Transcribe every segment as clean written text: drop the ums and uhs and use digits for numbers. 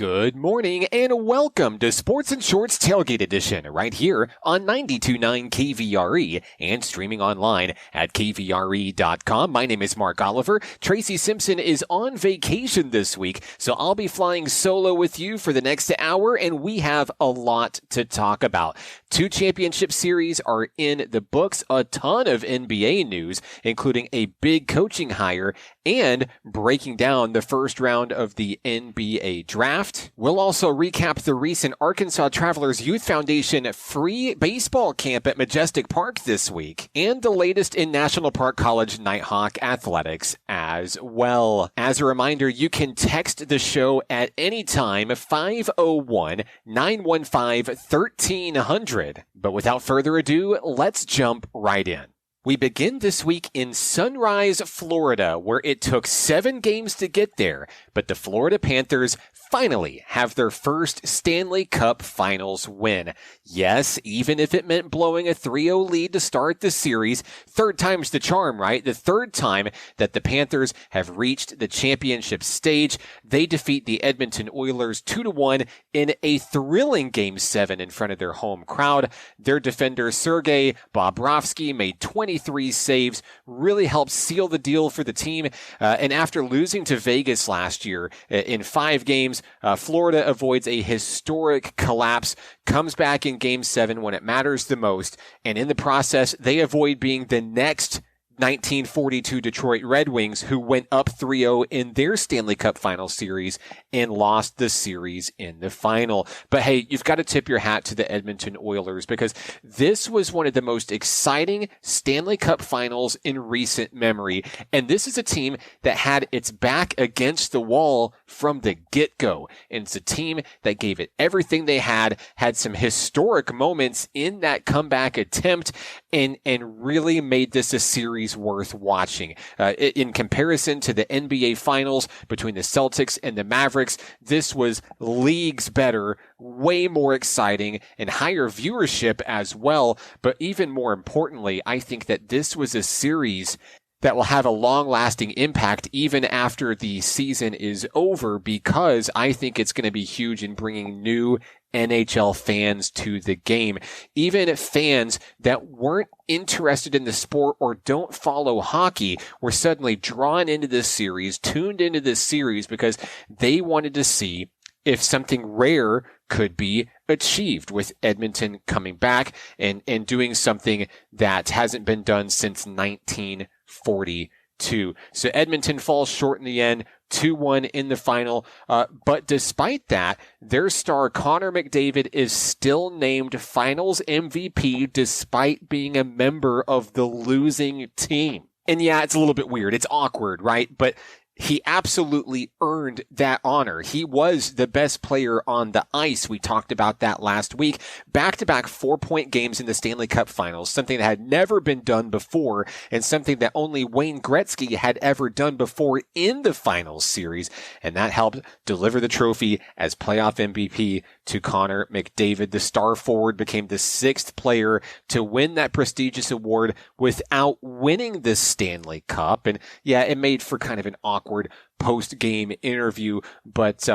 Good morning and welcome to Sports and Shorts Tailgate Edition right here on 92.9 KVRE and streaming online at kvre.com. My name is Mark Oliver. Tracy Simpson is on vacation this week, so I'll be flying solo with you for the next hour, and we have a lot to talk about. 2 championship series are in the books, a ton of NBA news, including a big coaching hire, and breaking down the first round of the NBA draft. We'll also recap the recent Arkansas Travelers Youth Foundation free baseball camp at Majestic Park this week, and the latest in National Park College Nighthawk athletics as well. As a reminder, you can text the show at any time, 501-915-1300. But without further ado, let's jump right in. We begin this week in Sunrise, Florida, where it took 7 games to get there, but the Florida Panthers finally have their first Stanley Cup Finals win. Yes, even if it meant blowing a 3-0 lead to start the series, third time's the charm, right? The third time that the Panthers have reached the championship stage. They defeat the Edmonton Oilers 2-1 in a thrilling Game 7 in front of their home crowd. Their defender Sergei Bobrovsky made 23 saves, really helped seal the deal for the team. And after losing to Vegas last year in 5 games, Florida avoids a historic collapse, comes back in Game 7 when it matters the most, and in the process, they avoid being the next 1942 Detroit Red Wings, who went up 3-0 in their Stanley Cup Final Series and lost the series in the final. But hey, you've got to tip your hat to the Edmonton Oilers, because this was one of the most exciting Stanley Cup Finals in recent memory. And this is a team that had its back against the wall from the get-go. And it's a team that gave it everything they had some historic moments in that comeback attempt, and really made this a series worth watching. In comparison to the NBA Finals between the Celtics and the Mavericks, this was leagues better, way more exciting, and higher viewership as well. But even more importantly, I think that this was a series that will have a long-lasting impact even after the season is over, because I think it's going to be huge in bringing new NHL fans to the game. Even fans that weren't interested in the sport or don't follow hockey were suddenly drawn into this series, tuned into this series, because they wanted to see if something rare could be achieved with Edmonton coming back and doing something that hasn't been done since 1942. So Edmonton falls short in the end, 2-1 in the final. But despite that, their star Connor McDavid is still named Finals MVP despite being a member of the losing team. And yeah, it's a little bit weird. It's awkward, right? But he absolutely earned that honor. He was the best player on the ice. We talked about that last week. Back-to-back 4-point games in the Stanley Cup Finals, something that had never been done before, and something that only Wayne Gretzky had ever done before in the Finals series. And that helped deliver the trophy as playoff MVP to Connor McDavid. The star forward became the 6th player to win that prestigious award without winning the Stanley Cup. And yeah, it made for kind of an awkward post-game interview, but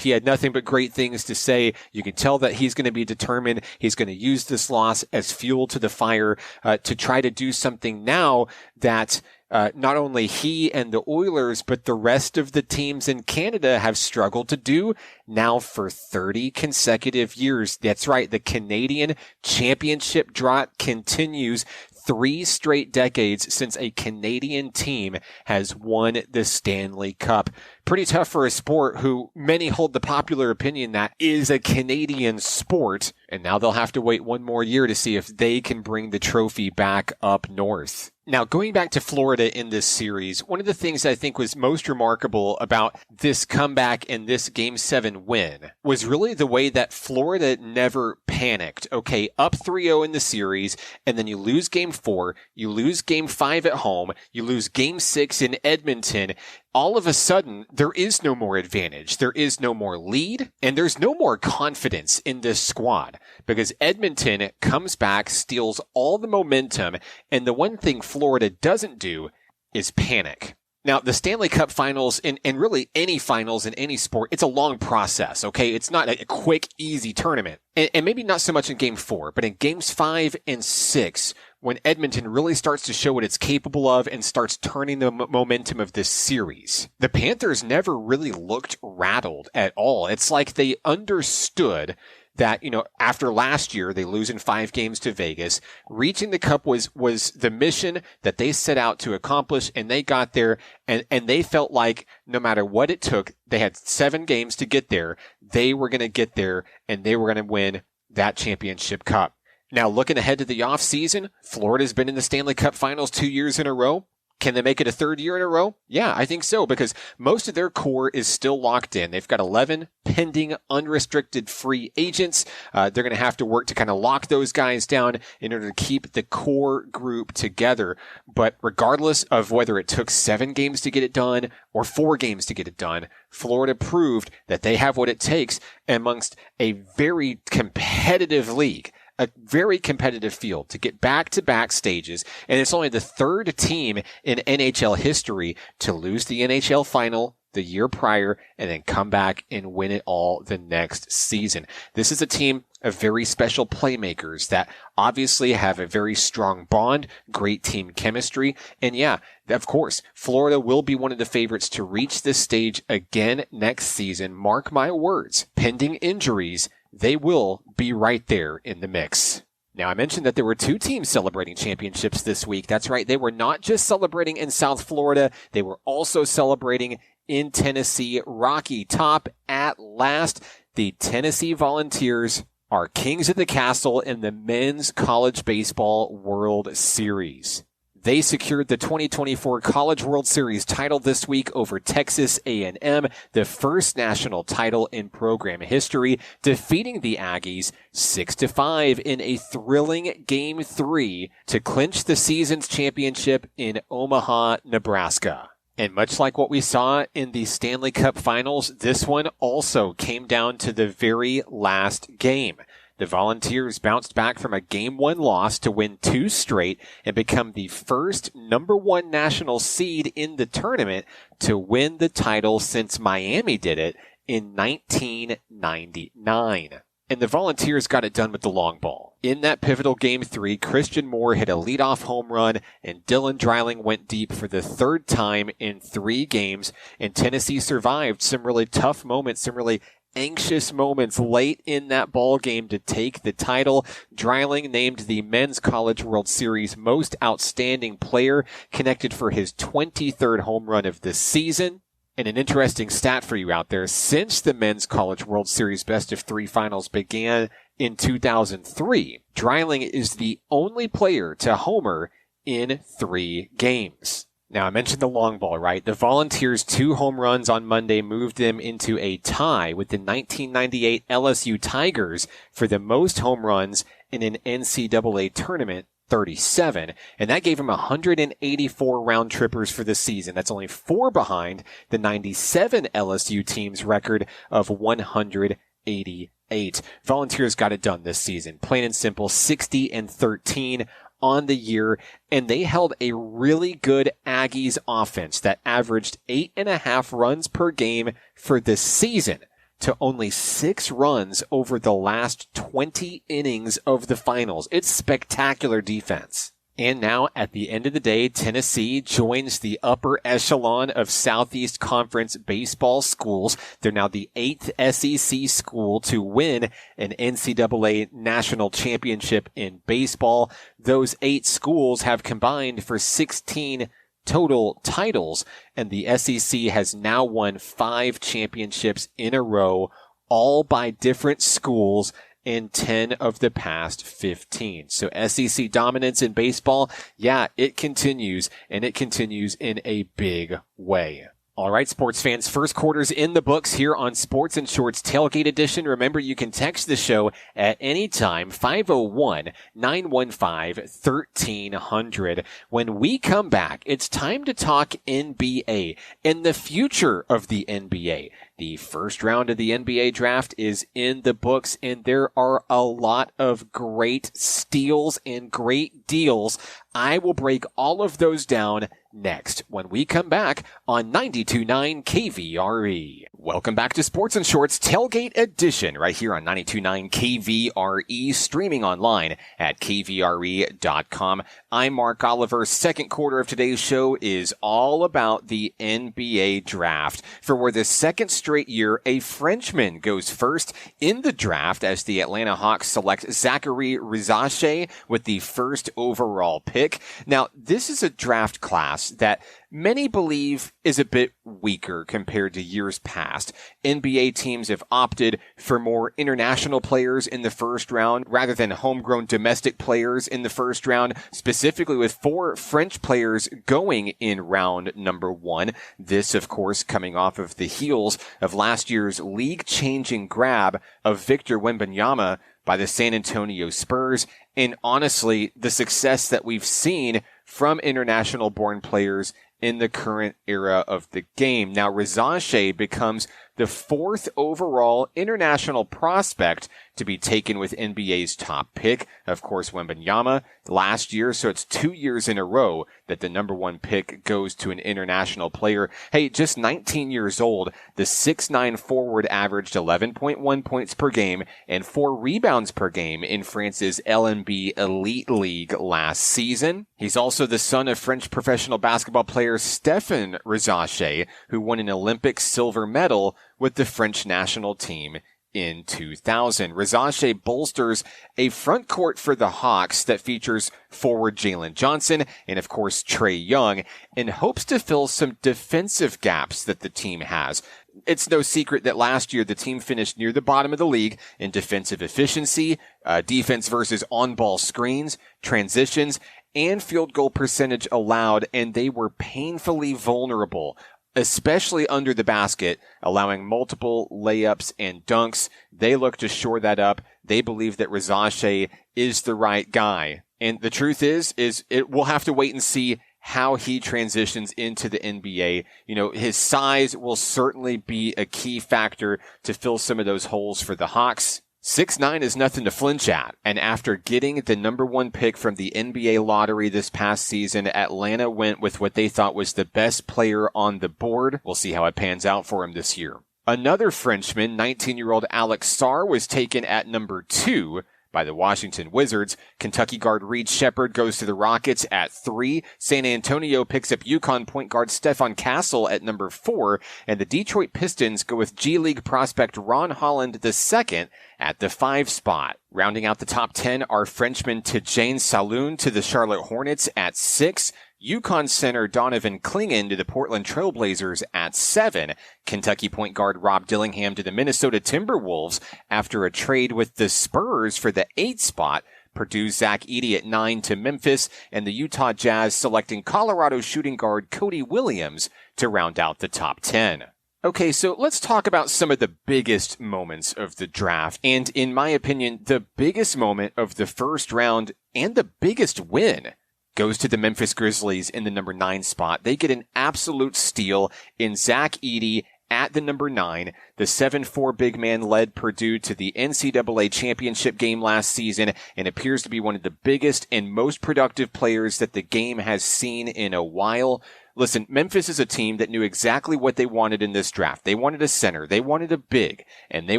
he had nothing but great things to say. You can tell that he's going to be determined. He's going to use this loss as fuel to the fire to try to do something now that not only he and the Oilers, but the rest of the teams in Canada have struggled to do now for 30 consecutive years. That's right. The Canadian championship drought continues. 3 straight decades since a Canadian team has won the Stanley Cup. Pretty tough for a sport who many hold the popular opinion that is a Canadian sport. And now they'll have to wait 1 more year to see if they can bring the trophy back up north. Now, going back to Florida in this series, one of the things I think was most remarkable about this comeback and this Game 7 win was really the way that Florida never panicked. Okay, up 3-0 in the series, and then you lose Game 4, you lose Game 5 at home, you lose Game 6 in Edmonton. All of a sudden, there is no more advantage. There is no more lead, and there's no more confidence in this squad, because Edmonton comes back, steals all the momentum, and the one thing Florida doesn't do is panic. Now, the Stanley Cup finals and really any finals in any sport, it's a long process, okay? It's not a quick, easy tournament. And maybe not so much in game 4, but in games 5 and 6, when Edmonton really starts to show what it's capable of and starts turning the momentum of this series. The Panthers never really looked rattled at all. It's like they understood that, after last year, they lose in 5 games to Vegas. Reaching the cup was the mission that they set out to accomplish, and they got there, and they felt like no matter what it took, they had 7 games to get there. They were going to get there, and they were going to win that championship cup. Now, looking ahead to the offseason, Florida's been in the Stanley Cup Finals 2 years in a row. Can they make it a 3rd year in a row? Yeah, I think so, because most of their core is still locked in. They've got 11 pending unrestricted free agents. They're going to have to work to kind of lock those guys down in order to keep the core group together. But regardless of whether it took 7 games to get it done or 4 games to get it done, Florida proved that they have what it takes amongst a very competitive league. A very competitive field to get back-to-back stages, and it's only the 3rd team in NHL history to lose the NHL final the year prior and then come back and win it all the next season. This is a team of very special playmakers that obviously have a very strong bond, great team chemistry, and yeah, of course, Florida will be one of the favorites to reach this stage again next season. Mark my words, pending injuries, they will be right there in the mix. Now, I mentioned that there were 2 teams celebrating championships this week. That's right. They were not just celebrating in South Florida. They were also celebrating in Tennessee. Rocky Top at last. The Tennessee Volunteers are kings of the castle in the Men's College Baseball World Series. They secured the 2024 College World Series title this week over Texas A&M, the first national title in program history, defeating the Aggies 6-5 in a thrilling Game 3 to clinch the season's championship in Omaha, Nebraska. And much like what we saw in the Stanley Cup Finals, this one also came down to the very last game. The Volunteers bounced back from a Game 1 loss to win 2 straight and become the first number 1 national seed in the tournament to win the title since Miami did it in 1999. And the Volunteers got it done with the long ball. In that pivotal Game 3, Christian Moore hit a leadoff home run, and Dylan Dreiling went deep for the 3rd time in 3 games, and Tennessee survived some really tough moments, some really anxious moments late in that ball game to take the title. Dreiling named the Men's College World Series Most Outstanding Player, connected for his 23rd home run of the season. And an interesting stat for you out there, since the Men's College World Series Best of 3 finals began in 2003, Dreiling is the only player to homer in 3 games. Now, I mentioned the long ball, right? The Volunteers' 2 home runs on Monday moved them into a tie with the 1998 LSU Tigers for the most home runs in an NCAA tournament, 37. And that gave them 184 round trippers for the season. That's only 4 behind the 97 LSU team's record of 188. Volunteers got it done this season. Plain and simple, 60-13. On the year, and they held a really good Aggies offense that averaged 8.5 runs per game for the season to only 6 runs over the last 20 innings of the finals. It's spectacular defense. And now, at the end of the day, Tennessee joins the upper echelon of Southeast Conference baseball schools. They're now the 8th SEC school to win an NCAA national championship in baseball. Those 8 schools have combined for 16 total titles, and the SEC has now won 5 championships in a row, all by different schools in 10 of the past 15. So SEC dominance in baseball, yeah, it continues, and it continues in a big way. All right, sports fans, first quarter's in the books here on Sports and Shorts Tailgate Edition. Remember, you can text the show at any time, 501-915-1300. When we come back, it's time to talk NBA and the future of the NBA. The first round of the NBA draft is in the books, and there are a lot of great steals and great deals I will break all of those down next when we come back on 92.9 KVRE. Welcome back to Sports and Shorts Tailgate Edition right here on 92.9 KVRE, streaming online at kvre.com. I'm Mark Oliver. Second quarter of today's show is all about the NBA draft. For the second straight year, a Frenchman goes first in the draft as the Atlanta Hawks select Zachary Rizache with the first overall pick. Now, this is a draft class that many believe is a bit weaker compared to years past. NBA teams have opted for more international players in the first round rather than homegrown domestic players in the first round, specifically with 4 French players going in round number 1. This, of course, coming off of the heels of last year's league-changing grab of Victor Wembanyama by the San Antonio Spurs. And honestly, the success that we've seen from international-born players in the current era of the game. Now, Rizache becomes the 4th overall international prospect to be taken with NBA's top pick. Of course, Wembanyama last year, so it's 2 years in a row that the number 1 pick goes to an international player. Hey, just 19 years old, the 6'9" forward averaged 11.1 points per game and 4 rebounds per game in France's LNB Elite League last season. He's also the son of French professional basketball player Stéphane Rizache, who won an Olympic silver medal with the French national team in 2000. Rizache bolsters a front court for the Hawks that features forward Jalen Johnson and, of course, Trae Young, and hopes to fill some defensive gaps that the team has. It's no secret that last year the team finished near the bottom of the league in defensive efficiency, defense versus on-ball screens, transitions, and field goal percentage allowed, and they were painfully vulnerable, especially under the basket, allowing multiple layups and dunks. They look to shore that up. They believe that Rizache is the right guy. And the truth is we'll have to wait and see how he transitions into the NBA. You know, his size will certainly be a key factor to fill some of those holes for the Hawks. 6'9" is nothing to flinch at. And after getting the number 1 pick from the NBA lottery this past season, Atlanta went with what they thought was the best player on the board. We'll see how it pans out for him this year. Another Frenchman, 19-year-old Alex Sarr, was taken at number 2 by the Washington Wizards. Kentucky guard Reed Sheppard goes to the Rockets at 3. San Antonio picks up UConn point guard Stephon Castle at number 4. And the Detroit Pistons go with G League prospect Ron Holland II at the 5 spot. Rounding out the top 10 are Frenchman Tidjane Saloon to the Charlotte Hornets at 6. UConn center Donovan Clingan to the Portland Trailblazers at 7. Kentucky point guard Rob Dillingham to the Minnesota Timberwolves after a trade with the Spurs for the 8th spot. Purdue's Zach Edey at 9 to Memphis, and the Utah Jazz selecting Colorado shooting guard Cody Williams to round out the top 10. Okay, so let's talk about some of the biggest moments of the draft. And in my opinion, the biggest moment of the first round and the biggest win goes to the Memphis Grizzlies in the number 9 spot. They get an absolute steal in Zach Edey at the number 9. The 7'4" big man led Purdue to the NCAA championship game last season and appears to be one of the biggest and most productive players that the game has seen in a while. Listen, Memphis is a team that knew exactly what they wanted in this draft. They wanted a center. They wanted a big. And they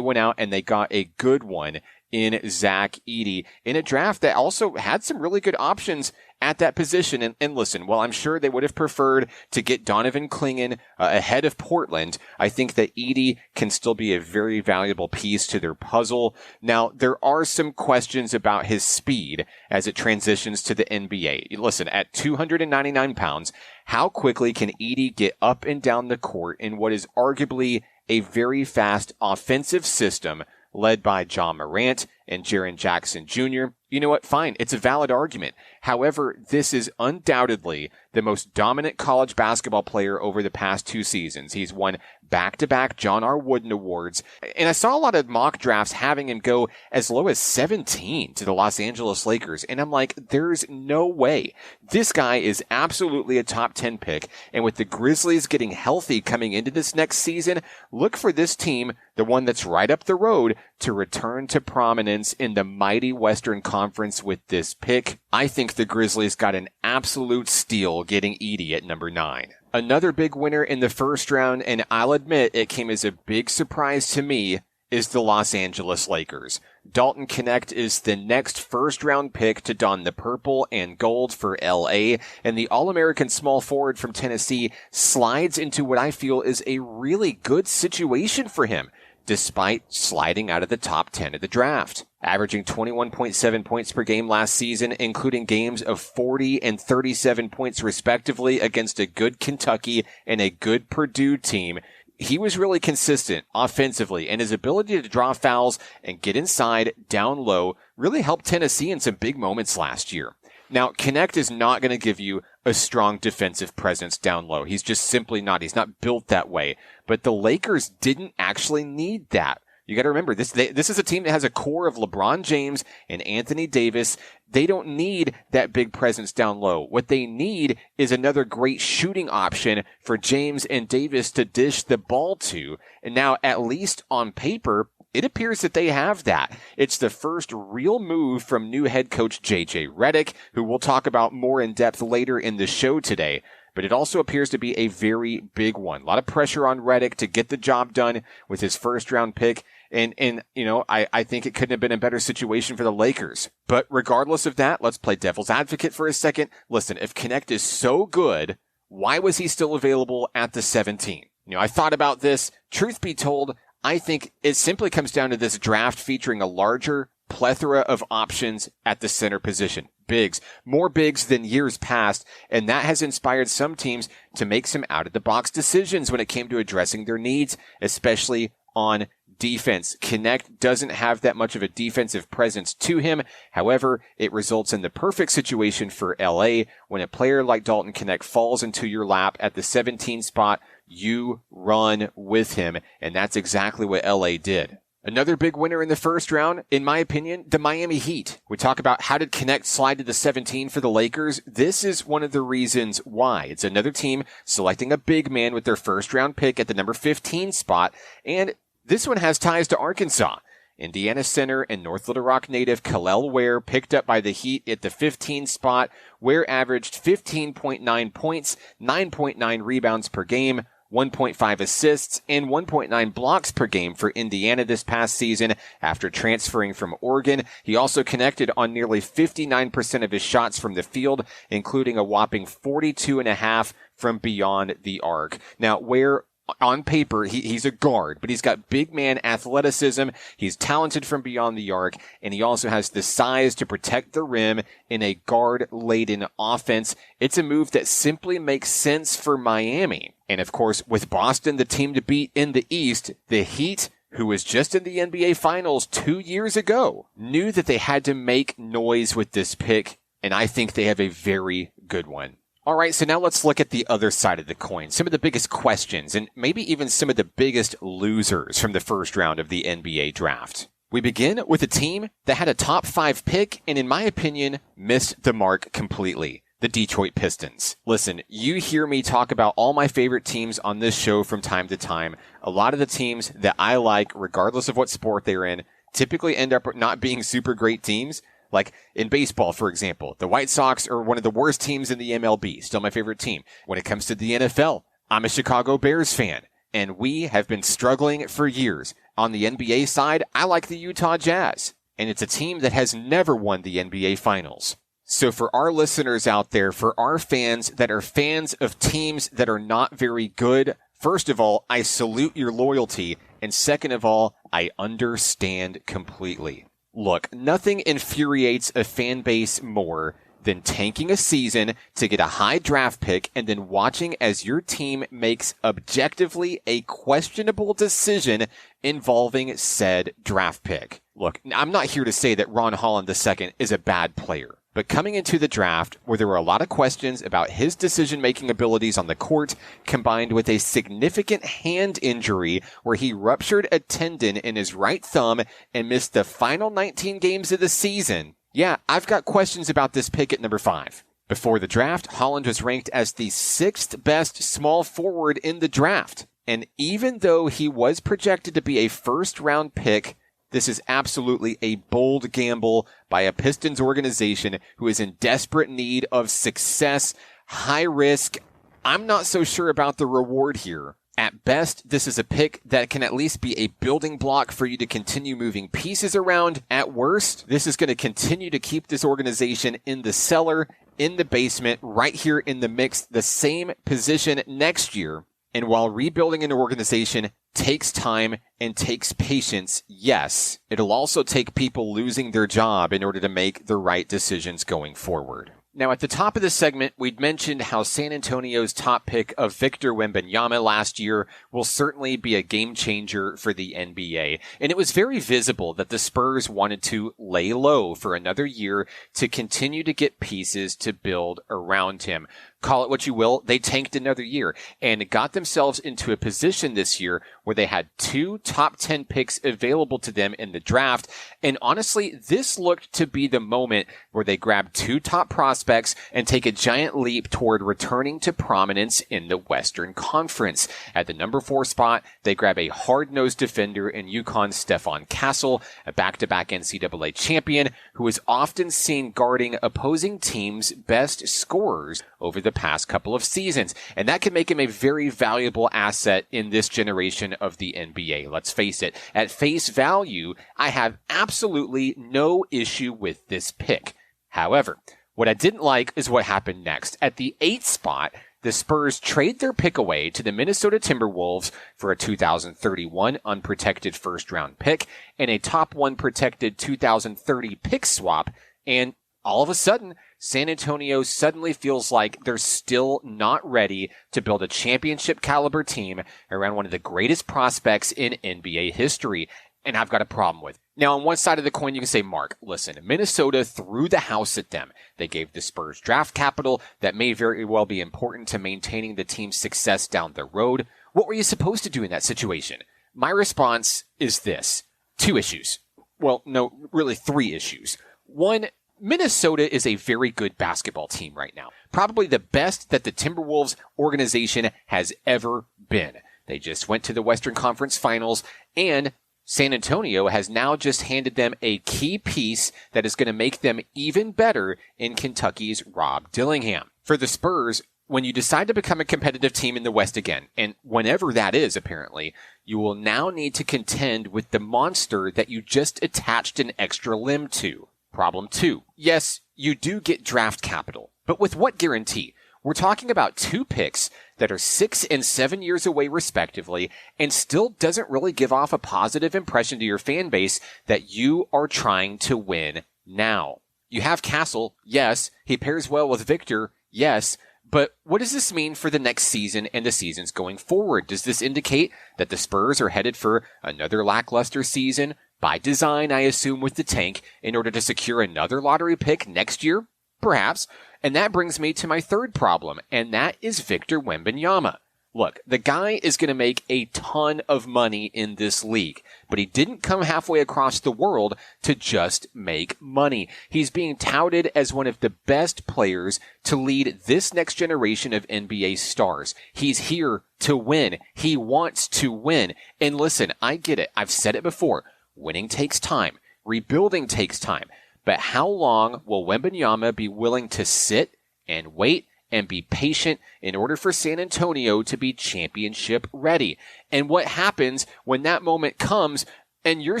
went out and they got a good one in Zach Edey in a draft that also had some really good options at that position. And listen, while I'm sure they would have preferred to get Donovan Clingan ahead of Portland, I think that Edey can still be a very valuable piece to their puzzle. Now, there are some questions about his speed as it transitions to the NBA. Listen, at 299 pounds, how quickly can Edey get up and down the court in what is arguably a very fast offensive system led by John Morant and Jaren Jackson Jr.? You know what? Fine. It's a valid argument. However, this is undoubtedly the most dominant college basketball player over the past 2 seasons. He's won back-to-back John R. Wooden Awards. And I saw a lot of mock drafts having him go as low as 17 to the Los Angeles Lakers. And I'm like, there's no way. This guy is absolutely a top 10 pick. And with the Grizzlies getting healthy coming into this next season, look for this team, the one that's right up the road, to return to prominence in the mighty Western Conference with this pick. I think the Grizzlies got an absolute steal getting Edey at number 9. Another big winner in the first round, and I'll admit it came as a big surprise to me, is the Los Angeles Lakers. Dalton Knecht is the next first-round pick to don the purple and gold for LA, and the All-American small forward from Tennessee slides into what I feel is a really good situation for him, despite sliding out of the top 10 of the draft. Averaging 21.7 points per game last season, including games of 40 and 37 points respectively against a good Kentucky and a good Purdue team. He was really consistent offensively, and his ability to draw fouls and get inside, down low, really helped Tennessee in some big moments last year. Now, Knecht is not going to give you a strong defensive presence down low. He's just simply not. He's not built that way. But the Lakers didn't actually need that. You got to remember, this is a team that has a core of LeBron James and Anthony Davis. They don't need that big presence down low. What they need is another great shooting option for James and Davis to dish the ball to. And now, at least on paper, it appears that they have that. It's the first real move from new head coach J.J. Redick, who we'll talk about more in depth later in the show today. But it also appears to be a very big one. A lot of pressure on Redick to get the job done with his first-round pick. And you know, I think it couldn't have been a better situation for the Lakers. But regardless of that, let's play devil's advocate for a second. Listen, if Knecht is so good, why was he still available at the 17? You know, I thought about this. Truth be told, I think it simply comes down to this draft featuring a larger plethora of options at the center position. Bigs, more bigs than years past, and that has inspired some teams to make some out-of-the-box decisions when it came to addressing their needs, especially on defense. Knecht doesn't have that much of a defensive presence to him. However, it results in the perfect situation for LA. When a player like Dalton Knecht falls into your lap at the 17 spot, you run with him, and that's exactly what LA did. Another big winner in the first round, in my opinion, the Miami Heat. We talk about how did Knecht slide to the 17 for the Lakers. This is one of the reasons why. It's another team selecting a big man with their first round pick at the number 15 spot, and this one has ties to Arkansas. Indiana center and North Little Rock native Kel'el Ware picked up by the Heat at the 15 spot. Ware averaged 15.9 points, 9.9 rebounds per game, 1.5 assists, and 1.9 blocks per game for Indiana this past season after transferring from Oregon. He also connected on nearly 59% of his shots from the field, including a whopping 42.5 from beyond the arc. Now, Ware, on paper, he's a guard, but he's got big man athleticism. He's talented from beyond the arc, and he also has the size to protect the rim in a guard-laden offense. It's a move that simply makes sense for Miami. And of course, with Boston the team to beat in the East, the Heat, who was just in the NBA Finals 2 years ago, knew that they had to make noise with this pick, and I think they have a very good one. All right, so now let's look at the other side of the coin. Some of the biggest questions and maybe even some of the biggest losers from the first round of the NBA draft. We begin with a team that had a top 5 pick and, in my opinion, missed the mark completely. The Detroit Pistons. Listen, you hear me talk about all my favorite teams on this show from time to time. A lot of the teams that I like, regardless of what sport they're in, typically end up not being super great teams. Like in baseball, for example, the White Sox are one of the worst teams in the MLB, still my favorite team. When it comes to the NFL, I'm a Chicago Bears fan, and we have been struggling for years. On the NBA side, I like the Utah Jazz, and it's a team that has never won the NBA Finals. So for our listeners out there, for our fans that are fans of teams that are not very good, first of all, I salute your loyalty, and second of all, I understand completely. Look, nothing infuriates a fan base more than tanking a season to get a high draft pick and then watching as your team makes objectively a questionable decision involving said draft pick. Look, I'm not here to say that Ron Holland II is a bad player. But coming into the draft, where there were a lot of questions about his decision-making abilities on the court, combined with a significant hand injury where he ruptured a tendon in his right thumb and missed the final 19 games of the season, yeah, I've got questions about this pick at number 5. Before the draft, Holland was ranked as the 6th best small forward in the draft. And even though he was projected to be a first-round pick, This is absolutely a bold gamble by a Pistons organization who is in desperate need of success. High risk. I'm not so sure about the reward here. At best, this is a pick that can at least be a building block for you to continue moving pieces around. At worst, this is going to continue to keep this organization in the cellar, in the basement, right here in the mix, the same position next year. And while rebuilding an organization takes time and takes patience, yes, it'll also take people losing their job in order to make the right decisions going forward. Now, at the top of this segment, we'd mentioned how San Antonio's top pick of Victor Wembanyama last year will certainly be a game changer for the NBA. And it was very visible that the Spurs wanted to lay low for another year to continue to get pieces to build around him. Call it what you will, they tanked another year and got themselves into a position this year where they had 2 top 10 picks available to them in the draft. And honestly, this looked to be the moment where they grabbed 2 top prospects and take a giant leap toward returning to prominence in the Western Conference. At the number 4 spot, they grab a hard-nosed defender in UConn's Stephon Castle, a back-to-back NCAA champion who is often seen guarding opposing teams' best scorers over the past couple of seasons. And that can make him a very valuable asset in this generation of the NBA. Let's face it, at face value, I have absolutely no issue with this pick. However, what I didn't like is what happened next. At the 8th spot, the Spurs trade their pick away to the Minnesota Timberwolves for a 2031 unprotected first-round pick and a top 1 protected 2030 pick swap. And all of a sudden, San Antonio suddenly feels like they're still not ready to build a championship caliber team around one of the greatest prospects in NBA history. And I've got a problem with it. Now, on one side of the coin, you can say, Mark, listen, Minnesota threw the house at them. They gave the Spurs draft capital that may very well be important to maintaining the team's success down the road. What were you supposed to do in that situation? My response is this. 2 issues. Well, no, really 3 issues. 1, Minnesota is a very good basketball team right now. Probably the best that the Timberwolves organization has ever been. They just went to the Western Conference Finals, and San Antonio has now just handed them a key piece that is going to make them even better in Kentucky's Rob Dillingham. For the Spurs, when you decide to become a competitive team in the West again, and whenever that is, apparently, you will now need to contend with the monster that you just attached an extra limb to. Problem 2. Yes, you do get draft capital, but with what guarantee? We're talking about 2 picks that are 6 and 7 years away respectively and still doesn't really give off a positive impression to your fan base that you are trying to win now. You have Castle, yes. He pairs well with Victor, yes. But what does this mean for the next season and the seasons going forward? Does this indicate that the Spurs are headed for another lackluster season? By design, I assume, with the tank in order to secure another lottery pick next year? Perhaps. And that brings me to my 3rd problem, and that is Victor Wembanyama. Look, the guy is going to make a ton of money in this league, but he didn't come halfway across the world to just make money. He's being touted as one of the best players to lead this next generation of NBA stars. He's here to win. He wants to win. And listen, I get it. I've said it before. Winning takes time. Rebuilding takes time. But how long will Wembanyama be willing to sit and wait and be patient in order for San Antonio to be championship ready? And what happens when that moment comes and your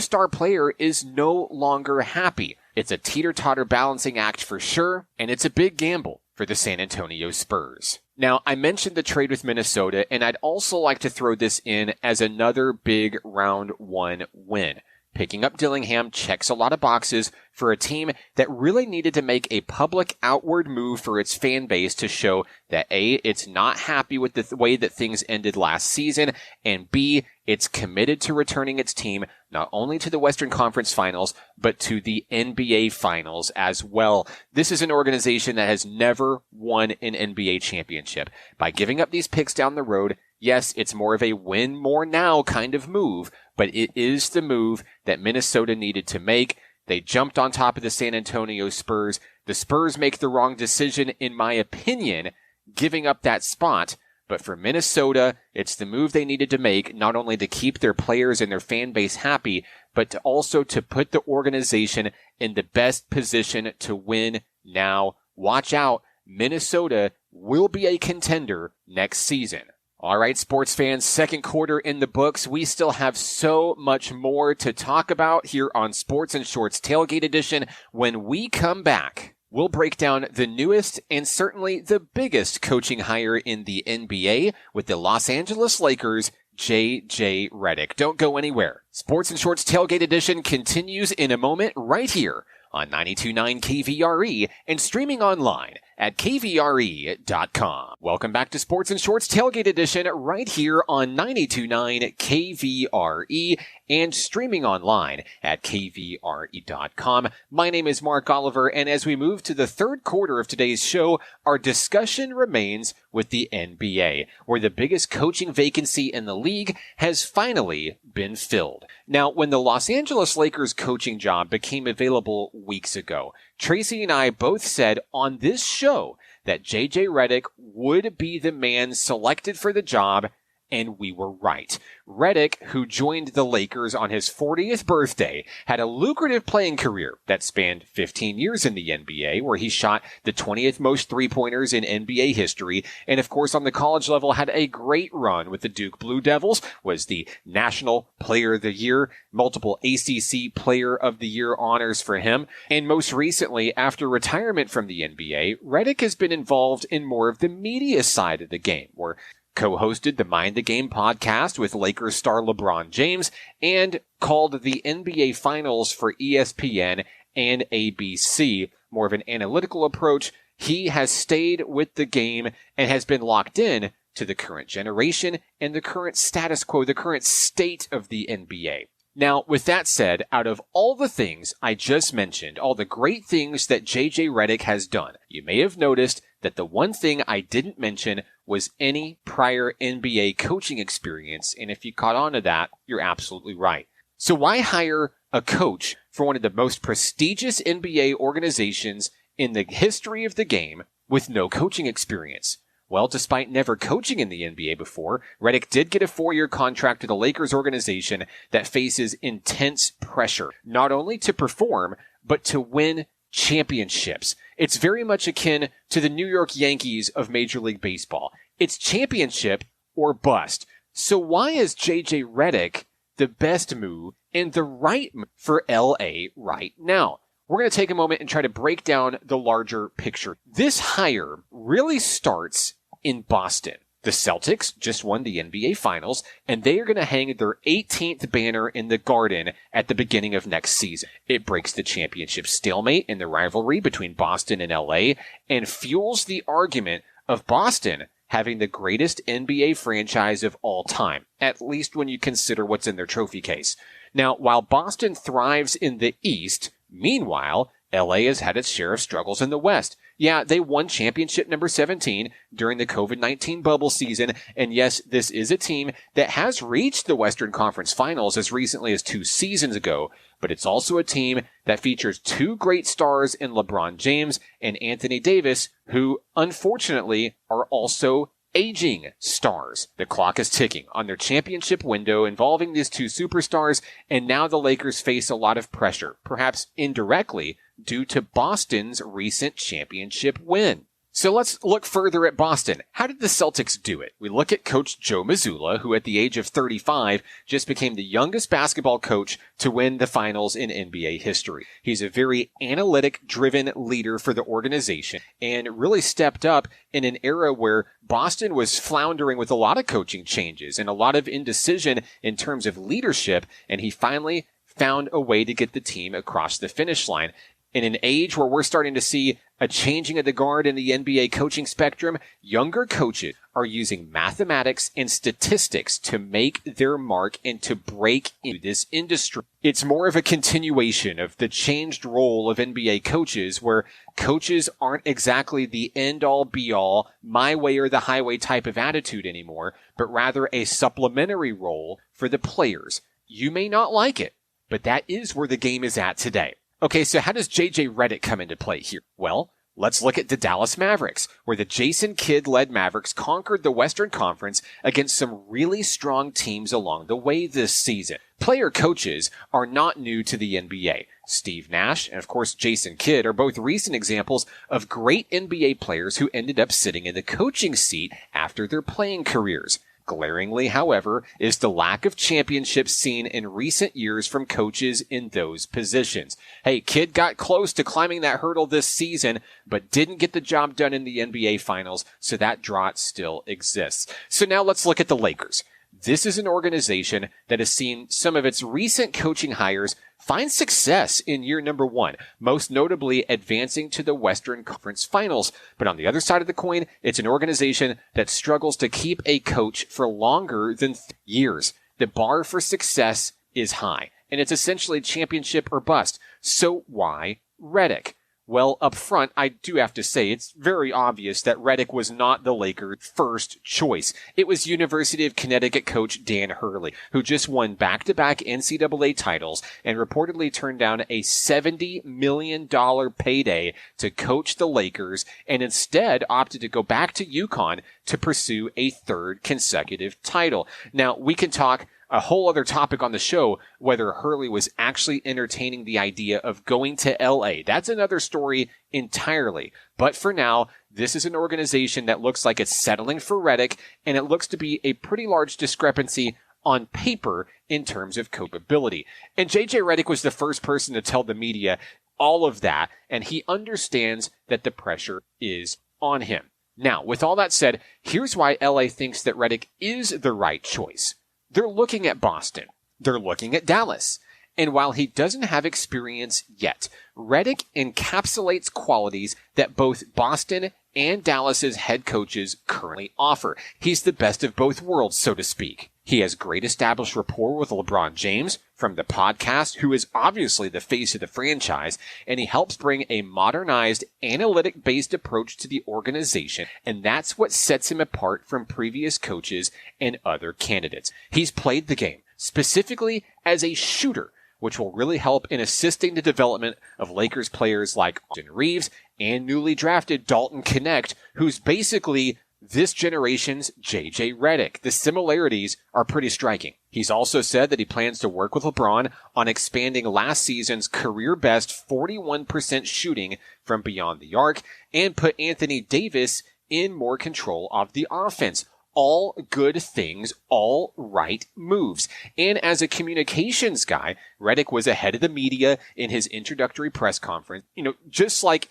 star player is no longer happy? It's a teeter-totter balancing act for sure, and it's a big gamble for the San Antonio Spurs. Now, I mentioned the trade with Minnesota, and I'd also like to throw this in as another big round 1 win. Picking up Dillingham checks a lot of boxes for a team that really needed to make a public outward move for its fan base to show that A, it's not happy with the way that things ended last season, and B, it's committed to returning its team not only to the Western Conference Finals, but to the NBA Finals as well. This is an organization that has never won an NBA championship. By giving up these picks down the road, yes, it's more of a win more now kind of move, but it is the move that Minnesota needed to make. They jumped on top of the San Antonio Spurs. The Spurs make the wrong decision, in my opinion, giving up that spot, But for Minnesota, it's the move they needed to make, not only to keep their players and their fan base happy, but also to put the organization in the best position to win now. Watch out, Minnesota will be a contender next season. All right, sports fans, second quarter in the books. We still have so much more to talk about here on Sports and Shorts Tailgate Edition. When we come back, we'll break down the newest and certainly the biggest coaching hire in the NBA with the Los Angeles Lakers, J.J. Redick. Don't go anywhere. Sports and Shorts Tailgate Edition continues in a moment right here on 92.9 KVRE and streaming online at kvre.com. Welcome back to Sports and Shorts Tailgate Edition right here on 92.9 KVRE and streaming online at kvre.com. My name is Mark Oliver, and as we move to the third quarter of today's show, our discussion remains with the NBA, where the biggest coaching vacancy in the league has finally been filled. Now, when the Los Angeles Lakers coaching job became available weeks ago, Tracy and I both said on this show that J.J. Redick would be the man selected for the job, and we were right. Redick, who joined the Lakers on his 40th birthday, had a lucrative playing career that spanned 15 years in the NBA, where he shot the 20th most three-pointers in NBA history, and of course on the college level had a great run with the Duke Blue Devils, was the National Player of the Year, multiple ACC Player of the Year honors for him, and most recently, after retirement from the NBA, Redick has been involved in more of the media side of the game, where co-hosted the Mind the Game podcast with Lakers star LeBron James, and called the NBA Finals for ESPN and ABC. More of an analytical approach. He has stayed with the game and has been locked in to the current generation and the current status quo, the current state of the NBA. Now, with that said, out of all the things I just mentioned, all the great things that J.J. Redick has done, you may have noticed that the one thing I didn't mention was any prior NBA coaching experience, and if you caught on to that, you're absolutely right. So why hire a coach for one of the most prestigious NBA organizations in the history of the game with no coaching experience? Well, despite never coaching in the NBA before, Redick did get a 4-year contract to the Lakers organization that faces intense pressure, not only to perform, but to win championships. It's very much akin to the New York Yankees of Major League Baseball. It's championship or bust. So why is J.J. Redick the best move and the right move for L.A. right now? We're going to take a moment and try to break down the larger picture. This hire really starts in Boston. The Celtics just won the NBA Finals, and they are going to hang their 18th banner in the Garden at the beginning of next season. It breaks the championship stalemate in the rivalry between Boston and LA and fuels the argument of Boston having the greatest NBA franchise of all time, at least when you consider what's in their trophy case. Now, while Boston thrives in the East, meanwhile, LA has had its share of struggles in the West. Yeah, they won championship number 17 during the COVID-19 bubble season, and yes, this is a team that has reached the Western Conference Finals as recently as 2 seasons ago, but it's also a team that features 2 great stars in LeBron James and Anthony Davis, who, unfortunately, are also aging stars. The clock is ticking on their championship window involving these 2 superstars, and now the Lakers face a lot of pressure, perhaps indirectly, due to Boston's recent championship win. So let's look further at Boston. How did the Celtics do it? We look at Coach Joe Mazzulla, who at the age of 35 just became the youngest basketball coach to win the finals in NBA history. He's a very analytic-driven leader for the organization and really stepped up in an era where Boston was floundering with a lot of coaching changes and a lot of indecision in terms of leadership, and he finally found a way to get the team across the finish line. In an age where we're starting to see a changing of the guard in the NBA coaching spectrum, younger coaches are using mathematics and statistics to make their mark and to break into this industry. It's more of a continuation of the changed role of NBA coaches, where coaches aren't exactly the end-all, be-all, my way or the highway type of attitude anymore, but rather a supplementary role for the players. You may not like it, but that is where the game is at today. Okay, so how does J.J. Redick come into play here? Well, Let's look at the Dallas Mavericks, where the Jason Kidd-led Mavericks conquered the Western Conference against some really strong teams along the way this season. Player coaches are not new to the NBA. Steve Nash and, of course, Jason Kidd are both recent examples of great NBA players who ended up sitting in the coaching seat after their playing careers. Glaringly, however, is the lack of championships seen in recent years from coaches in those positions. Hey, Kidd got close to climbing that hurdle this season, but didn't get the job done in the NBA Finals, so that drought still exists. So now let's look at the Lakers. This is an organization that has seen some of its recent coaching hires find success in year number one, most notably advancing to the Western Conference Finals. But on the other side of the coin, it's an organization that struggles to keep a coach for longer than years. The bar for success is high, and it's essentially championship or bust. So why Redick? Well, up front, I do have to say it's very obvious that Redick was not the Lakers' first choice. It was University of Connecticut coach Dan Hurley, who just won back-to-back NCAA titles and reportedly turned down a $70 million payday to coach the Lakers and instead opted to go back to UConn to pursue a third consecutive title. Now, we can talk a whole other topic on the show, whether Hurley was actually entertaining the idea of going to LA. That's another story entirely. But for now, this is an organization that looks like it's settling for Redick, and it looks to be a pretty large discrepancy on paper in terms of capability. And JJ Redick was the first person to tell the media all of that, and he understands that the pressure is on him. Now, with all that said, here's why LA thinks that Redick is the right choice. They're looking at Boston. They're looking at Dallas. And while he doesn't have experience yet, Redick encapsulates qualities that both Boston and Dallas's head coaches currently offer. He's the best of both worlds, so to speak. He has great established rapport with LeBron James from the podcast, who is obviously the face of the franchise, and he helps bring a modernized, analytic-based approach to the organization, and that's what sets him apart from previous coaches and other candidates. He's played the game, specifically as a shooter, which will really help in assisting the development of Lakers players like Austin Reeves and newly drafted Dalton Knecht, who's basically this generation's JJ Redick. The similarities are pretty striking. He's also said that he plans to work with LeBron on expanding last season's career-best 41% shooting from beyond the arc and put Anthony Davis in more control of the offense. All good things, all right moves. And as a communications guy, Redick was ahead of the media in his introductory press conference. You know, just like,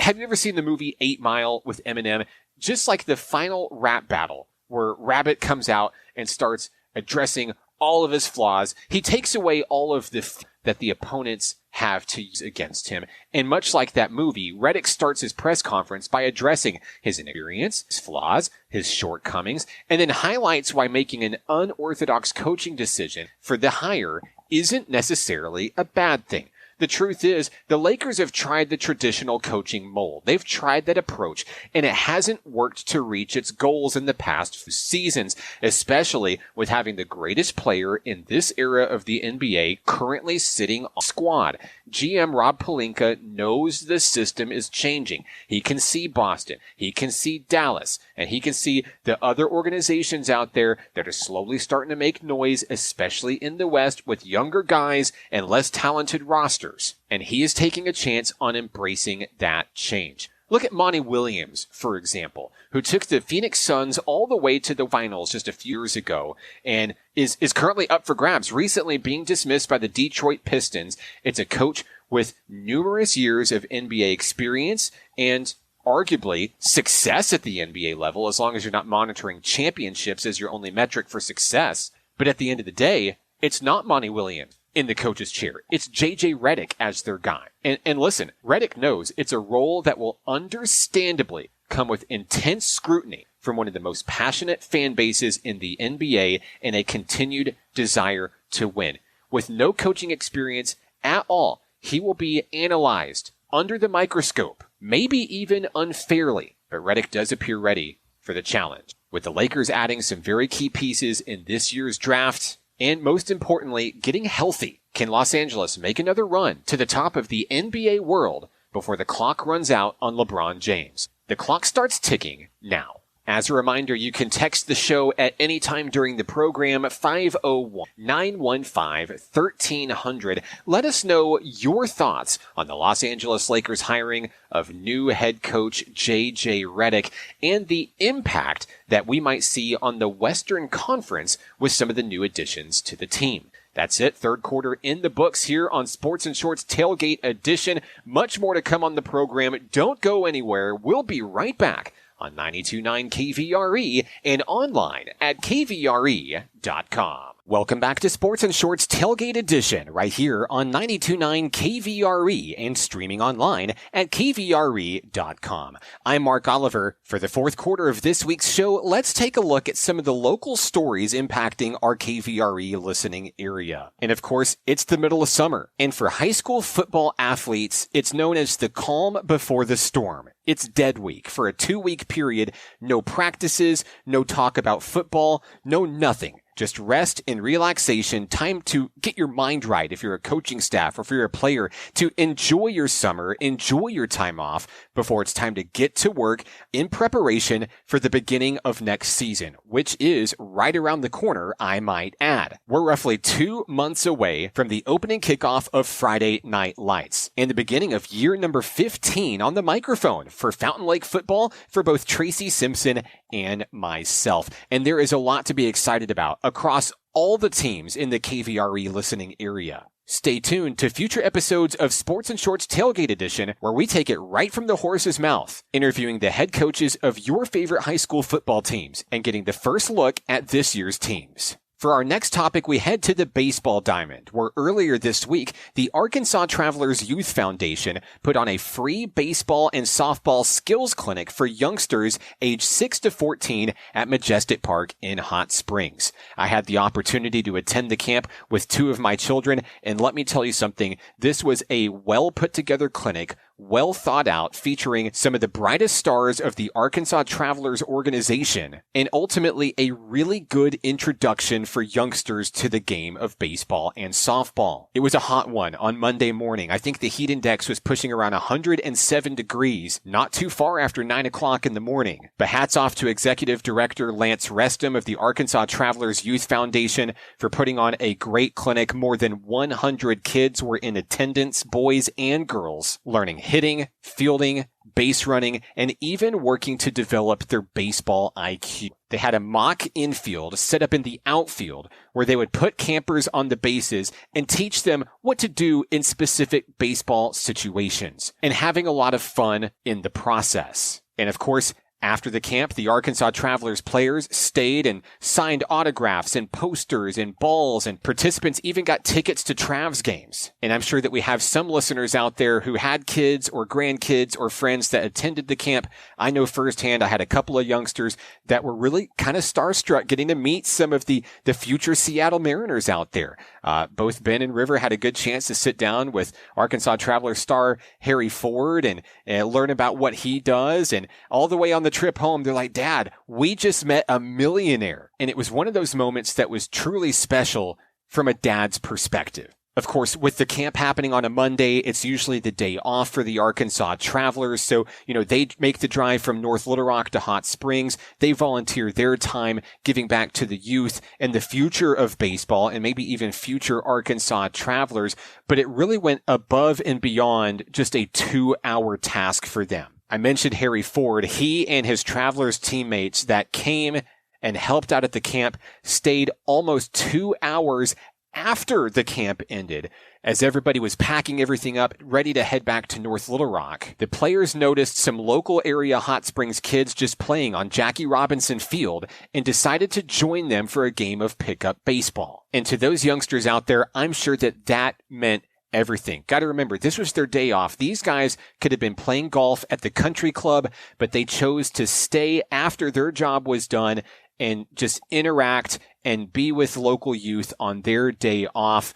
have you ever seen the movie 8 Mile with Eminem? Just like the final rap battle where Rabbit comes out and starts addressing all of his flaws, he takes away all of the that the opponents have to use against him. And much like that movie, Redick starts his press conference by addressing his inexperience, his flaws, his shortcomings, and then highlights why making an unorthodox coaching decision for the hire isn't necessarily a bad thing. The truth is, the Lakers have tried the traditional coaching mold. They've tried that approach, and it hasn't worked to reach its goals in the past few seasons, especially with having the greatest player in this era of the NBA currently sitting on the squad. GM Rob Pelinka knows the system is changing. He can see Boston, he can see Dallas, and he can see the other organizations out there that are slowly starting to make noise, especially in the West, with younger guys and less talented rosters. And he is taking a chance on embracing that change. Look at Monty Williams, for example, who took the Phoenix Suns all the way to the finals just a few years ago and is currently up for grabs, recently being dismissed by the Detroit Pistons. It's a coach with numerous years of NBA experience and arguably success at the NBA level, as long as you're not monitoring championships as your only metric for success. But at the end of the day, it's not Monty Williams in the coach's chair. It's JJ Redick as their guy. And listen, Redick knows it's a role that will understandably come with intense scrutiny from one of the most passionate fan bases in the NBA and a continued desire to win. With no coaching experience at all, he will be analyzed under the microscope, maybe even unfairly. But Redick does appear ready for the challenge. With the Lakers adding some very key pieces in this year's draft, and most importantly, getting healthy, can Los Angeles make another run to the top of the NBA world before the clock runs out on LeBron James. The clock starts ticking now. As a reminder, you can text the show at any time during the program, 501-915-1300. Let us know your thoughts on the Los Angeles Lakers hiring of new head coach J.J. Redick and the impact that we might see on the Western Conference with some of the new additions to the team. That's it. Third quarter in the books here on Sports and Shorts Tailgate Edition. Much more to come on the program. Don't go anywhere. We'll be right back on 92.9 KVRE and online at kvre.com. Welcome back to Sports and Shorts Tailgate Edition right here on 92.9 KVRE and streaming online at kvre.com. I'm Mark Oliver. For the fourth quarter of this week's show, let's take a look at some of the local stories impacting our KVRE listening area. And of course, it's the middle of summer. And for high school football athletes, it's known as the calm before the storm. It's dead week for a 2-week period. No practices, no talk about football, no nothing. Just rest and relaxation, time to get your mind right if you're a coaching staff or if you're a player, to enjoy your summer, enjoy your time off before it's time to get to work in preparation for the beginning of next season, which is right around the corner, I might add. We're roughly 2 months away from the opening kickoff of Friday Night Lights and the beginning of year number 15 on the microphone for Fountain Lake football for both Tracy Simpson and myself. And there is a lot to be excited about across all the teams in the KVRE listening area. Stay tuned to future episodes of Sports and Shorts Tailgate Edition, where we take it right from the horse's mouth, interviewing the head coaches of your favorite high school football teams and getting the first look at this year's teams. For our next topic, we head to the baseball diamond, where earlier this week, the Arkansas Travelers Youth Foundation put on a free baseball and softball skills clinic for youngsters aged 6 to 14 at Majestic Park in Hot Springs. I had the opportunity to attend the camp with 2 of my children, and let me tell you something, this was a well put together clinic, well thought out, featuring some of the brightest stars of the Arkansas Travelers organization, and ultimately a really good introduction for youngsters to the game of baseball and softball. It was a hot one on Monday morning. I think the heat index was pushing around 107 degrees, not too far after 9 o'clock in the morning. But hats off to Executive Director Lance Restum of the Arkansas Travelers Youth Foundation for putting on a great clinic. More than 100 kids were in attendance, boys and girls, learning hitting, fielding, base running, and even working to develop their baseball IQ. They had a mock infield set up in the outfield where they would put campers on the bases and teach them what to do in specific baseball situations, and having a lot of fun in the process. And of course, after the camp, the Arkansas Travelers players stayed and signed autographs and posters and balls, and participants even got tickets to Travs games. And I'm sure that we have some listeners out there who had kids or grandkids or friends that attended the camp. I know firsthand, I had a couple of youngsters that were really kind of starstruck getting to meet some of the future Seattle Mariners out there. Both Ben and River had a good chance to sit down with Arkansas Travelers star Harry Ford and learn about what he does. And all the way on the trip home, they're like, "Dad, we just met a millionaire." And it was one of those moments that was truly special from a dad's perspective. Of course, with the camp happening on a Monday, it's usually the day off for the Arkansas Travelers. So, they make the drive from North Little Rock to Hot Springs. They volunteer their time giving back to the youth and the future of baseball and maybe even future Arkansas Travelers. But it really went above and beyond just a 2-hour task for them. I mentioned Harry Ford. He and his Travelers teammates that came and helped out at the camp stayed almost 2 hours after the camp ended, as everybody was packing everything up, ready to head back to North Little Rock. The players noticed some local area Hot Springs kids just playing on Jackie Robinson Field and decided to join them for a game of pickup baseball. And to those youngsters out there, I'm sure that meant everything. Got to remember, this was their day off. These guys could have been playing golf at the country club, but they chose to stay after their job was done and just interact and be with local youth on their day off.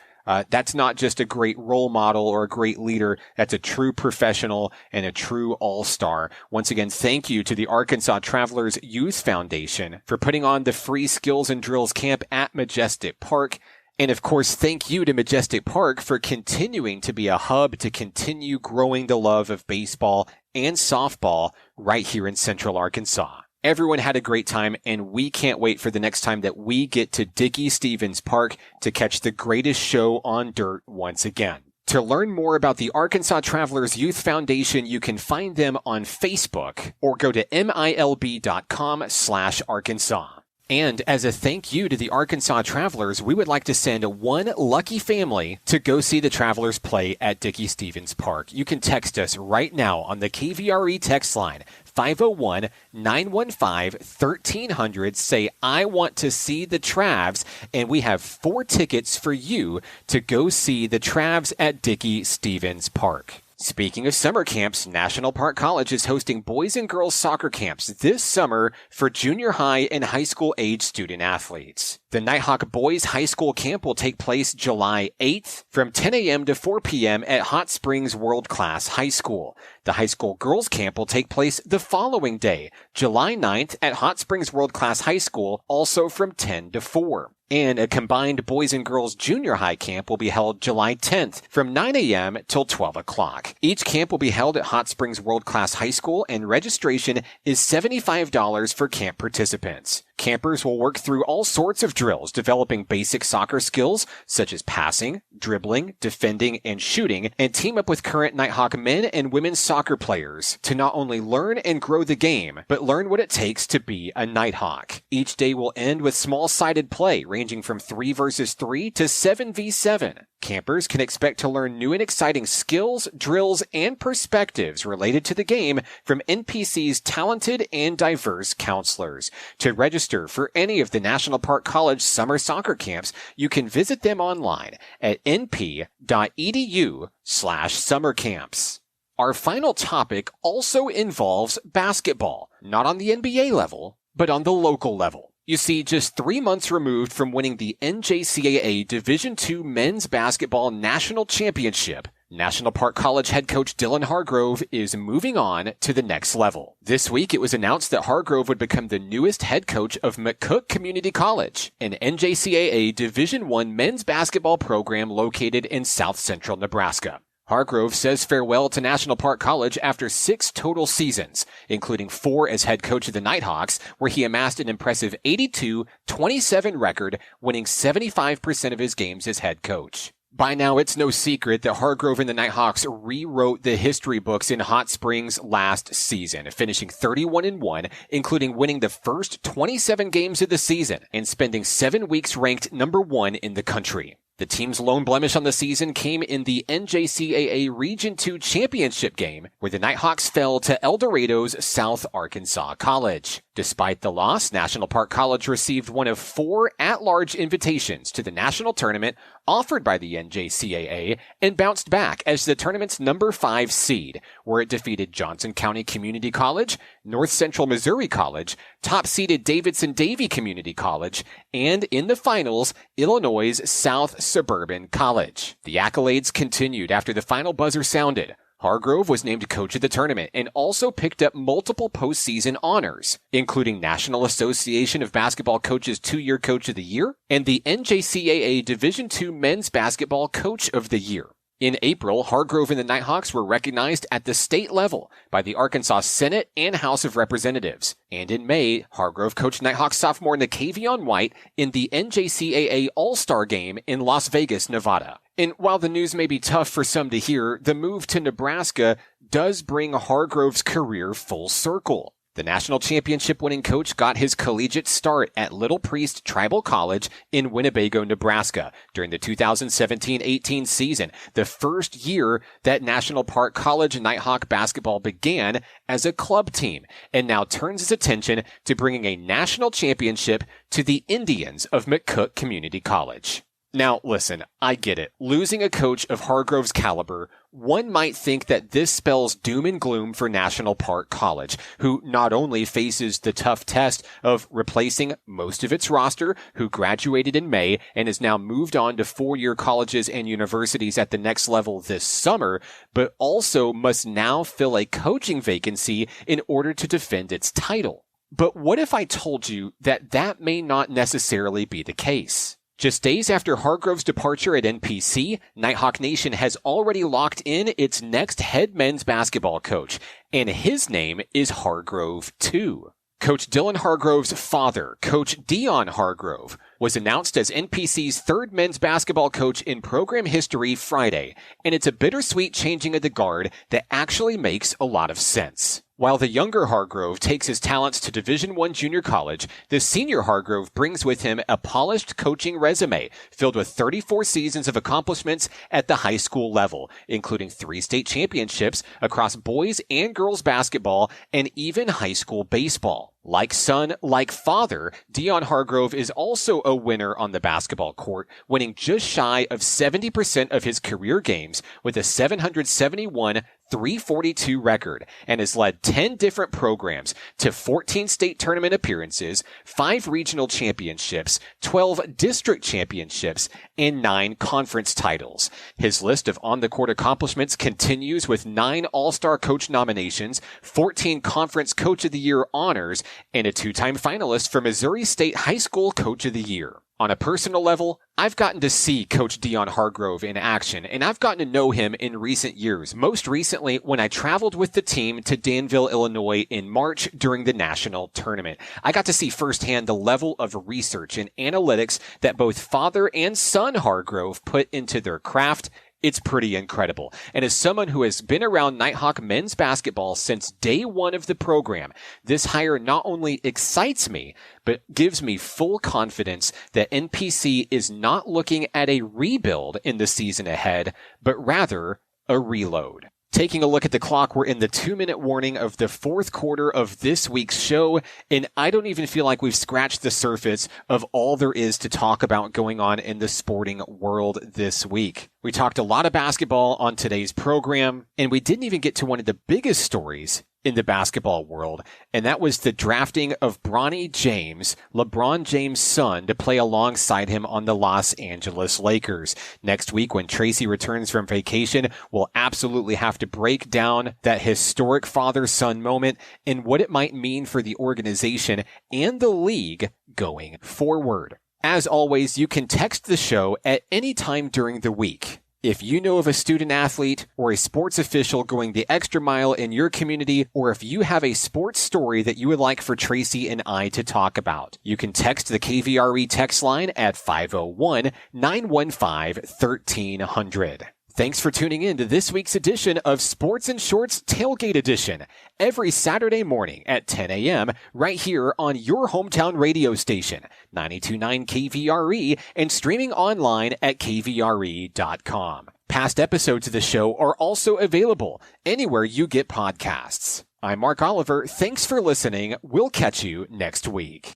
That's not just a great role model or a great leader. That's a true professional and a true all-star. Once again, thank you to the Arkansas Travelers Youth Foundation for putting on the free skills and drills camp at Majestic Park. And of course, thank you to Majestic Park for continuing to be a hub to continue growing the love of baseball and softball right here in Central Arkansas. Everyone had a great time, and we can't wait for the next time that we get to Dickey-Stephens Park to catch the greatest show on dirt once again. To learn more about the Arkansas Travelers Youth Foundation, you can find them on Facebook or go to milb.com/Arkansas. And as a thank you to the Arkansas Travelers, we would like to send one lucky family to go see the Travelers play at Dickey-Stephens Park. You can text us right now on the KVRE text line, 501-915-1300. Say, I want to see the Travs, and we have 4 tickets for you to go see the Travs at Dickey-Stephens Park. Speaking of summer camps, National Park College is hosting boys and girls soccer camps this summer for junior high and high school age student athletes. The Nighthawk Boys High School Camp will take place July 8th from 10 a.m. to 4 p.m. at Hot Springs World Class High School. The High School Girls Camp will take place the following day, July 9th at Hot Springs World Class High School, also from 10 to 4. And a combined boys and girls junior high camp will be held July 10th from 9 a.m. till 12 o'clock. Each camp will be held at Hot Springs World Class High School, and registration is $75 for camp participants. Campers will work through all sorts of drills, developing basic soccer skills such as passing, dribbling, defending, and shooting, and team up with current Nighthawk men and women's soccer players to not only learn and grow the game, but learn what it takes to be a Nighthawk. Each day will end with small-sided play, ranging from 3 versus 3 to 7v7. Campers can expect to learn new and exciting skills, drills, and perspectives related to the game from NPC's talented and diverse counselors. To register for any of the National Park College summer soccer camps, you can visit them online at np.edu/summercamps. Our final topic also involves basketball, not on the NBA level, but on the local level. You see, just 3 months removed from winning the NJCAA Division II Men's Basketball National Championship, National Park College head coach Dylan Hargrove is moving on to the next level. This week, it was announced that Hargrove would become the newest head coach of McCook Community College, an NJCAA Division I men's basketball program located in South Central Nebraska. Hargrove says farewell to National Park College after 6 total seasons, including 4 as head coach of the Nighthawks, where he amassed an impressive 82-27 record, winning 75% of his games as head coach. By now, it's no secret that Hargrove and the Nighthawks rewrote the history books in Hot Springs last season, finishing 31-1, including winning the first 27 games of the season and spending 7 weeks ranked number 1 in the country. The team's lone blemish on the season came in the NJCAA Region II Championship game, where the Nighthawks fell to El Dorado's South Arkansas College. Despite the loss, National Park College received one of 4 at-large invitations to the national tournament offered by the NJCAA and bounced back as the tournament's number 5 seed, where it defeated Johnson County Community College, North Central Missouri College, top-seeded Davidson-Davie Community College, and in the finals, Illinois' South Suburban College. The accolades continued after the final buzzer sounded. Hargrove was named coach of the tournament and also picked up multiple postseason honors, including National Association of Basketball Coaches 2-Year Coach of the Year and the NJCAA Division II Men's Basketball Coach of the Year. In April, Hargrove and the Nighthawks were recognized at the state level by the Arkansas Senate and House of Representatives. And in May, Hargrove coached Nighthawks sophomore Nakavion White in the NJCAA All-Star Game in Las Vegas, Nevada. And while the news may be tough for some to hear, the move to Nebraska does bring Hargrove's career full circle. The national championship winning coach got his collegiate start at Little Priest Tribal College in Winnebago, Nebraska during the 2017-18 season, the first year that National Park College Nighthawk basketball began as a club team, and now turns his attention to bringing a national championship to the Indians of McCook Community College. Now, listen, I get it. Losing a coach of Hargrove's caliber, one might think that this spells doom and gloom for National Park College, who not only faces the tough test of replacing most of its roster, who graduated in May and has now moved on to 4-year colleges and universities at the next level this summer, but also must now fill a coaching vacancy in order to defend its title. But what if I told you that that may not necessarily be the case? Just days after Hargrove's departure at NPC, Nighthawk Nation has already locked in its next head men's basketball coach, and his name is Hargrove 2. Coach Dylan Hargrove's father, Coach Dion Hargrove, was announced as NPC's third men's basketball coach in program history Friday, and it's a bittersweet changing of the guard that actually makes a lot of sense. While the younger Hargrove takes his talents to Division I junior college, the senior Hargrove brings with him a polished coaching resume filled with 34 seasons of accomplishments at the high school level, including 3 state championships across boys and girls basketball and even high school baseball. Like son, like father, Dion Hargrove is also a winner on the basketball court, winning just shy of 70% of his career games with a 771-342 record, and has led 10 different programs to 14 state tournament appearances, 5 regional championships, 12 district championships, and 9 conference titles. His list of on-the-court accomplishments continues with 9 All-Star Coach nominations, 14 Conference Coach of the Year honors, and a 2-time finalist for Missouri State High School Coach of the Year. On a personal level, I've gotten to see Coach Dion Hargrove in action, and I've gotten to know him in recent years, most recently when I traveled with the team to Danville, Illinois in March during the national tournament. I got to see firsthand the level of research and analytics that both father and son Hargrove put into their craft. It's pretty incredible. And as someone who has been around Nighthawk men's basketball since day one of the program, this hire not only excites me, but gives me full confidence that NPC is not looking at a rebuild in the season ahead, but rather a reload. Taking a look at the clock, we're in the 2-minute warning of the 4th quarter of this week's show, and I don't even feel like we've scratched the surface of all there is to talk about going on in the sporting world this week. We talked a lot of basketball on today's program, and we didn't even get to one of the biggest stories in the basketball world, and that was the drafting of Bronny James, LeBron James' son, to play alongside him on the Los Angeles Lakers. Next week, when Tracy returns from vacation, we'll absolutely have to break down that historic father-son moment and what it might mean for the organization and the league going forward. As always, you can text the show at any time during the week. If you know of a student athlete or a sports official going the extra mile in your community, or if you have a sports story that you would like for Tracy and I to talk about, you can text the KVRE text line at 501-915-1300. Thanks for tuning in to this week's edition of Sports and Shorts Tailgate Edition, every Saturday morning at 10 a.m. right here on your hometown radio station, 92.9 KVRE, and streaming online at kvre.com. Past episodes of the show are also available anywhere you get podcasts. I'm Mark Oliver. Thanks for listening. We'll catch you next week.